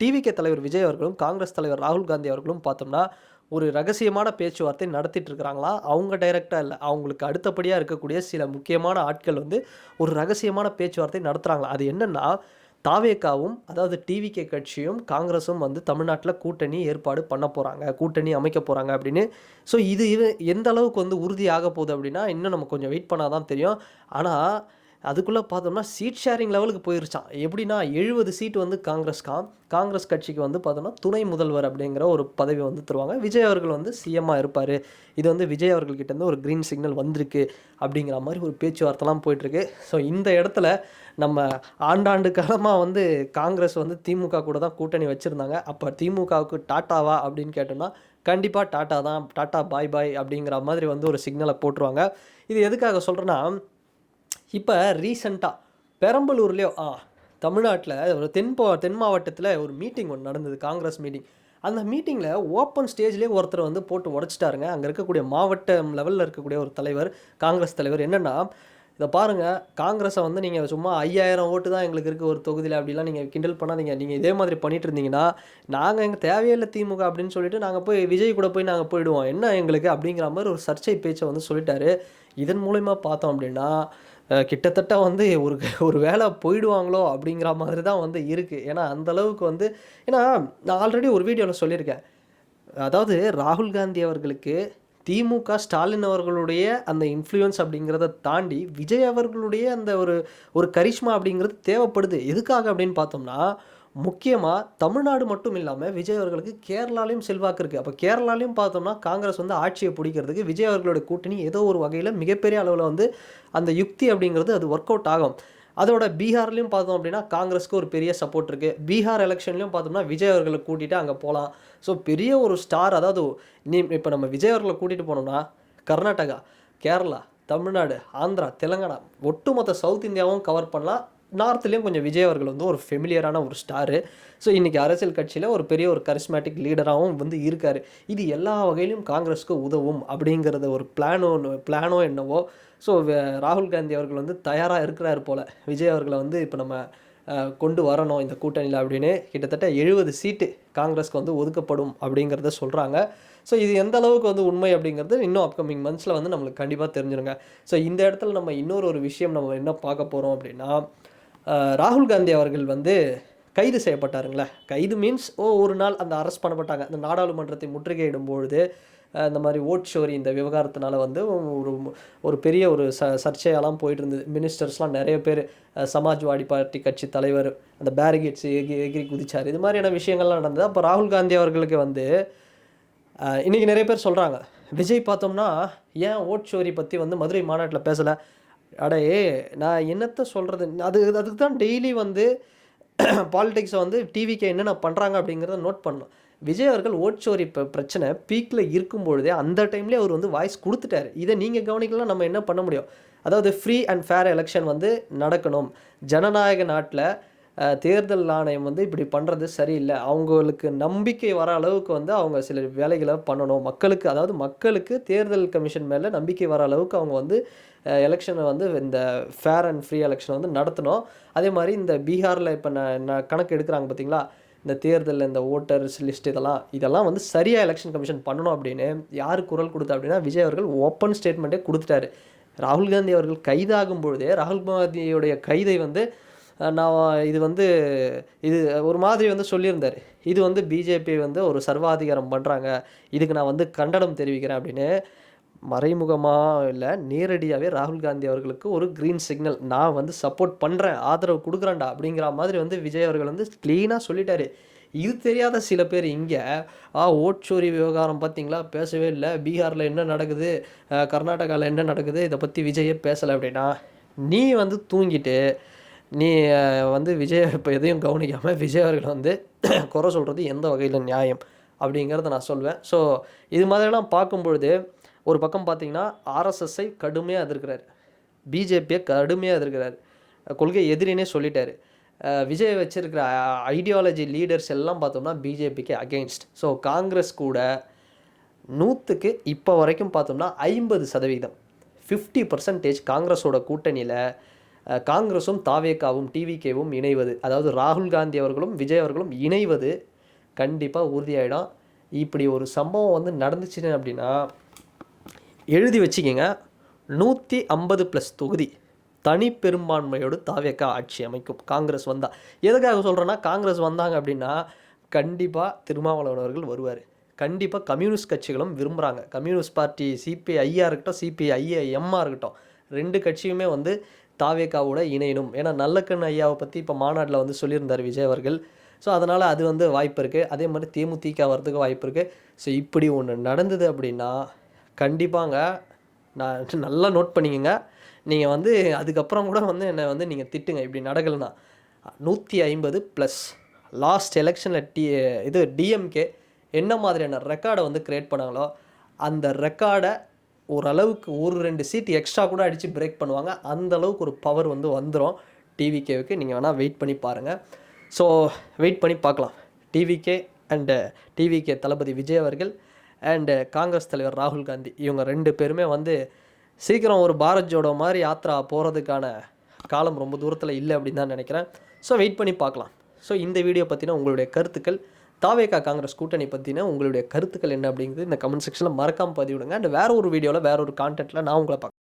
TVK தலைவர் விஜய் அவர்களும், காங்கிரஸ் தலைவர் ராகுல் காந்தி அவர்களும் பார்த்தோம்னா, ஒரு ரகசியமான பேச்சுவார்த்தை நடத்திட்டு இருக்கிறாங்களாம். அவங்க டைரக்ட்டா இல்ல. அவங்களுக்கு அடுத்தபடியா இருக்கக்கூடிய சில முக்கியமான ஆட்கள் வந்து ஒரு ரகசியமான பேச்சுவார்த்தை நடத்துறாங்களாம். அது என்னன்னா, தாவேகாவும் அதாவது டிவிகே கட்சியும், காங்கிரஸும் வந்து தமிழ்நாட்டுல கூட்டணி ஏற்பாடு பண்ண போறாங்க. கூட்டணி அமைக்க போறாங்க அப்படின்னு. ஸோ இது எந்த அளவுக்கு வந்து உறுதியாக போகுது அப்படின்னா, இன்னும் நம்ம கொஞ்சம் வெயிட் பண்ணா தான் தெரியும். ஆனா, அதுக்குள்ள பார்த்தோம்னா சீட் ஷேரிங் லெவலுக்கு போயிருச்சாம். எப்படின்னா 70 சீட் வந்து காங்கிரஸ்காம். காங்கிரஸ் கட்சிக்கு வந்து பார்த்தோம்னா, துணை முதல்வர் அப்படிங்கிற ஒரு பதவி வந்து தருவாங்க. விஜய் அவர்கள் வந்து சிஎம்மா இருப்பாரு. இது வந்து விஜய் அவர்கள் கிட்ட இருந்து ஒரு கிரீன் சிக்னல் வந்திருக்கு அப்படிங்கிற மாரி ஒரு பேச்சுவார்த்தைலாம் போயிட்டுருக்கு. ஸோ இந்த இடத்துல நம்ம ஆண்டாண்டு காலமா வந்து காங்கிரஸ் வந்து திமுக கூட தான் கூட்டணி வச்சிருந்தாங்க. அப்ப திமுகவுக்கு டாட்டாவா அப்படின்னு கேட்டோம்னா, கண்டிப்பா டாட்டா தான். டாட்டா பாய் பாய் அப்படிங்கிற மாதிரி வந்து ஒரு சிக்னல போட்டுருவாங்க. இது எதுக்காக சொல்றேன்னா, இப்ப ரீசென்ட்டா பெரம்பலூர்லயோ தமிழ்நாட்டுல ஒரு தென் மாவட்டத்துல ஒரு மீட்டிங் ஒண்ணு நடந்தது. காங்கிரஸ் மீட்டிங். அந்த மீட்டிங்ல ஓப்பன் ஸ்டேஜ்லயே ஒருத்தர வந்து போட்டு உடைச்சுட்டாருங்க. அங்க இருக்கக்கூடிய மாவட்டம் லெவல்ல இருக்கக்கூடிய ஒரு தலைவர், காங்கிரஸ் தலைவர். என்னன்னா, இத பாருங்க, காங்கிரஸ வந்து நீங்க சும்மா 5000 ஓட்டு தான் எங்களுக்கு இருக்கு ஒரு தொகுதியில அப்படிலாம் நீங்க கிண்டல் பண்ணாதீங்க. நீங்க இதே மாதிரி பண்ணிட்டு இருந்தீங்கன்னா, நாங்க எங்க தேவையே இல்ல திமுக அப்படின்னு சொல்லிட்டு நாங்க போய் விஜய் கூட போய் நாங்க போயிடுவோம். என்ன எங்களுக்கு அப்படிங்கிற மாரி ஒரு சர்ச்சை பேச்ச வந்து சொல்லிட்டாரு. இதன் மூலியமா பார்த்தோம் அப்படின்னா, கிட்டத்தட்ட வந்து ஒரு வேள போயிடுவாங்களோ அப்படிங்கிற மாதிரி தான் வந்து இருக்கு. ஏன்னா, அந்த அளவுக்கு வந்து ஏன்னா நான் ஆல்ரெடி ஒரு வீடியோல சொல்லியிருக்கேன். அதாவது ராகுல் காந்தி அவர்களுக்கு திமுக ஸ்டாலின் அவர்களுடைய அந்த இன்ஃப்ளூயன்ஸ் அப்படிங்கிறத தாண்டி, விஜய் அவர்களுடைய அந்த ஒரு ஒரு கரிஷ்மா அப்படிங்கிறது தேவைப்படுது. எதுக்காக அப்படின்னு பார்த்தோம்னா, முக்கியமா தமிழ்நாடு மட்டும் இல்லாம விஜய் அவர்களுக்கு கேரளாலயும் செல்வாக்கு இருக்கு. அப்ப கேரளாலயும் பார்த்தோம்னா, காங்கிரஸ் வந்து ஆட்சிய பிடிக்கிறதுக்கு விஜய் அவர்களுடைய கூட்டணி ஏதோ ஒரு வகையில மிகப்பெரிய அளவுல வந்து அந்த யுக்தி அப்படிங்கிறது அது ஒர்க் அவுட் ஆகும். அதோட பீகார்லயும் பார்த்தோம் அப்படின்னா, காங்கிரஸ்க்கு ஒரு பெரிய சப்போர்ட் இருக்கு. பீகார் எலக்ஷன்லயும் பார்த்தோம்னா, விஜய் அவர்கள கூட்டிட்டு அங்க போலாம். ஸோ பெரிய ஒரு ஸ்டார் அதாவது இப்ப நம்ம விஜய் அவர்கள கூட்டிட்டு போனோம்னா, கர்நாடகா, கேரளா, தமிழ்நாடு, ஆந்திரா, தெலுங்கானா ஒட்டுமொத்த சவுத் இந்தியாவும் கவர் பண்ணலாம். நார்த்லயும் கொஞ்சம் விஜய் அவர்கள் வந்து ஒரு ஃபெமிலியரான ஒரு ஸ்டாரு. ஸோ இன்னைக்கு அரசியல் கட்சியில ஒரு பெரிய ஒரு கரிஸ்மேட்டிக் லீடராவும் வந்து இருக்காரு. இது எல்லா வகையிலும் காங்கிரஸ்க்கு உதவும் அப்படிங்கிறத ஒரு பிளானோ என்னவோ. ஸோ ராகுல் காந்தி அவர்கள் வந்து தயாரா இருக்கிறாரு போல. விஜய் அவர்கள வந்து இப்ப நம்ம கொண்டு வரணும் இந்த கூட்டணியில அப்படின்னு கிட்டத்தட்ட 70 சீட்டு காங்கிரஸ்க்கு வந்து ஒதுக்கப்படும் அப்படிங்கிறத சொல்றாங்க. ஸோ இது எந்த அளவுக்கு வந்து உண்மை அப்படிங்கிறது இன்னும் அப்கமிங் மந்த்ஸ்ல வந்து நம்மளுக்கு கண்டிப்பா தெரிஞ்சிருங்க. ஸோ இந்த இடத்துல நம்ம இன்னொரு விஷயம் நம்ம என்ன பார்க்க போறோம் அப்படின்னா, ராகுல் காந்தி அவர்கள் வந்து கைது செய்யப்பட்டாருங்களே. கைது மீன்ஸ் ஒரு நாள் அந்த அரெஸ்ட் பண்ணப்பட்டாங்க. இந்த நாடாளுமன்றத்தை முற்றுகையிடும் பொழுது, இந்த மாரி ஓட் ஷோரி இந்த விவகாரத்தினால வந்து ஒரு ஒரு பெரிய ஒரு சர்ச்சையெல்லாம் போயிட்டு இருந்தது. மினிஸ்டர்ஸ்லாம் நெறைய பேர் சமாஜ்வாடி பார்ட்டி கட்சி தலைவர் அந்த பேரிகேட்ஸ் எகிறி குதிச்சாரு. இது மாதிரியான விஷயங்கள்லாம் நடந்தது. அப்போ ராகுல் காந்தி அவர்களுக்கு வந்து இன்னைக்கு நெறைய பேர் சொல்றாங்க. விஜய் பார்த்தோம்னா, ஏன் ஓட் ஷோரி பத்தி வந்து மதுரை மாநாட்டுல பேசல? அட நான் என்னத்த சொல்றது? அதுக்கு தான் டெய்லி வந்து பாலிடிக்ஸ வந்து டிவிக்கு என்னென்ன பண்றாங்க அப்படிங்கிறத நோட் பண்ணணும். விஜய் அவர்கள் ஓட் ஷோரி பிரச்சனை பீக்ல இருக்கும்பொழுதே அந்த டைம்லயே அவர் வந்து வாய்ஸ் குடுத்துட்டாரு. இத நீங்க கவனிக்கலாம் நம்ம என்ன பண்ண முடியும்? அதாவது ஃப்ரீ அண்ட் ஃபேர் எலக்ஷன் வந்து நடக்கணும். ஜனநாயக நாட்டுல தேர்தல் ஆணையம் வந்து இப்படி பண்றது சரியில்ல. அவங்களுக்கு நம்பிக்கை வர அளவுக்கு வந்து அவங்க சில வேலைகள பண்ணணும். மக்களுக்கு தேர்தல் கமிஷன் மேல நம்பிக்கை வர அளவுக்கு அவங்க வந்து எலக்ஷன வந்து இந்த ஃபேர் அண்ட் ஃப்ரீ எலக்ஷன் வந்து நடத்தணும். அதே மாரி இந்த பீகார்ல இப்ப நான் கணக்கு எடுக்குறாங்க பார்த்தீங்களா? இந்த தேர்தல்ல இந்த வோட்டர்ஸ் லிஸ்ட் இதெல்லாம் வந்து சரியா எலக்ஷன் கமிஷன் பண்ணணும் அப்படின்னு யாரு குரல் கொடுத்தா அப்படின்னா, விஜய் அவர்கள் ஓப்பன் ஸ்டேட்மெண்ட்டே குடுத்துட்டாரு. ராகுல் காந்தி அவர்கள் கைதாகும் பொழுதே ராகுல் காந்தியுடைய கைதை வந்து நான் இது ஒரு மாதிரி வந்து சொல்லியிருந்தாரு. இது வந்து பிஜேபி வந்து ஒரு சர்வாதிகாரம் பண்றாங்க. இதுக்கு நான் வந்து கண்டனம் தெரிவிக்கிறேன் அப்படின்னு மறைமுகமா இல்ல, நேரடியாவே ராகுல் காந்தி அவர்களுக்கு ஒரு கிரீன் சிக்னல். நான் வந்து சப்போர்ட் பண்றேன், ஆதரவு குடுக்குறேன்டா அப்படிங்கிற மாதிரி வந்து விஜய் அவர்கள் வந்து கிளீனா சொல்லிட்டாரு. இது தெரியாத சில பேர் இங்க, ஓட் சோரி விவகாரம் பார்த்தீங்களா? பேசவே இல்ல. பீகார்ல என்ன நடக்குது? கர்நாடகால என்ன நடக்குது? இத பத்தி விஜயே பேசல அப்படின்னா, நீ வந்து தூங்கிட்டு, நீ வந்து விஜய் இப்ப எதையும் கவனிக்காம விஜய் அவர்கள வந்து குறை சொல்றது எந்த வகையில நியாயம்? அப்படிங்கிறத நான் சொல்வேன். ஸோ இது மாதிரிலாம் பார்க்கும்பொழுது, ஒரு பக்கம் பார்த்தீங்கன்னா, ஆர்எஸ்எஸ்ஸை கடுமையா எதிர்க்கிறாரு. பிஜேபிய கடுமையா எதிர்க்கிறாரு. கொள்கை எதிரின்னே சொல்லிட்டாரு. விஜய் வச்சிருக்கிற ஐடியாலஜி லீடர்ஸ் எல்லாம் பார்த்தோம்னா பிஜேபிக்கு அகெயின்ஸ்ட். ஸோ காங்கிரஸ் கூட 100க்கு இப்போ வரைக்கும் பார்த்தோம்னா 50% 50% காங்கிரஸோட கூட்டணியில காங்கிரஸும் தாவேகாவும் டிவிகேவும் இணைவது, அதாவது ராகுல் காந்தி அவர்களும் விஜய் அவர்களும் இணைவது கண்டிப்பாக உறுதியாயிடும். இப்படி ஒரு சம்பவம் வந்து நடந்துச்சுன்னு அப்படின்னா எழுதி வச்சுக்கிங்க, 150+ தொகுதி தனி பெரும்பான்மையோடு தாவேகா ஆட்சி அமைக்கும் காங்கிரஸ் வந்தால். எதுக்காக சொல்கிறேன்னா, காங்கிரஸ் வந்தாங்க அப்படின்னா கண்டிப்பாக திருமாவளவன் அவர்கள் வருவார். கண்டிப்பாக கம்யூனிஸ்ட் கட்சிகளும் விரும்புகிறாங்க. கம்யூனிஸ்ட் பார்ட்டி சிபிஐயாக இருக்கட்டும், சிபிஐஎம்மாக இருக்கட்டும், 2 கட்சியுமே வந்து தாவேகாவோட இணையணும். ஏன்னா நல்லக்கண் ஐயாவை பற்றி இப்போ மாநாட்டில் வந்து சொல்லியிருந்தார் விஜய் அவர்கள். ஸோ அதனால் அது வந்து வாய்ப்பு இருக்குது. அதே மாதிரி தேமுதிக வரதுக்கு வாய்ப்பு இருக்குது. ஸோ இப்படி ஒன்று நடந்தது அப்படின்னா கண்டிப்பாங்க, நான் நல்லா நோட் பண்ணிக்கங்க. நீங்கள் வந்து அதுக்கப்புறம் கூட வந்து என்னை வந்து நீங்கள் திட்டுங்க இப்படி நடக்கலைன்னா. 150+ லாஸ்ட் எலெக்ஷனில் டிஎம்கே என்ன மாதிரியான ரெக்கார்டை வந்து க்ரியேட் பண்ணாங்களோ அந்த ரெக்கார்டை ஓரளவுக்கு 1-2 சீட் எக்ஸ்ட்ரா கூட அடித்து பிரேக் பண்ணுவாங்க. அந்தளவுக்கு ஒரு பவர் வந்து வந்துடும் டிவிகேவுக்கு. நீங்கள் வேணால் வெயிட் பண்ணி பாருங்கள். ஸோ வெயிட் பண்ணி பார்க்கலாம். டிவிகே தளபதி விஜய் அவர்கள் அண்டு காங்கிரஸ் தலைவர் ராகுல் காந்தி, இவங்க 2 பேருமே வந்து சீக்கிரம் ஒரு பாரத் ஜோடோ மாதிரி யாத்ரா போகிறதுக்கான காலம் ரொம்ப தூரத்தில் இல்லை அப்படின்னு தான் நினைக்கிறேன். ஸோ வெயிட் பண்ணி பார்க்கலாம். ஸோ இந்த வீடியோ பற்றின உங்களுடைய கருத்துக்கள், தாவேகா காங்கிரஸ் கூட்டணி பற்றின உங்களுடைய கருத்துக்கள் என்ன அப்படிங்கிறது இந்த கமெண்ட் செக்ஷனில் மறக்காமல் பதிவிடுங்க. அண்ட் வேறு ஒரு வீடியோவில் வேறு ஒரு கான்டென்ட்டில் நான் உங்களை பார்க்குறேன்.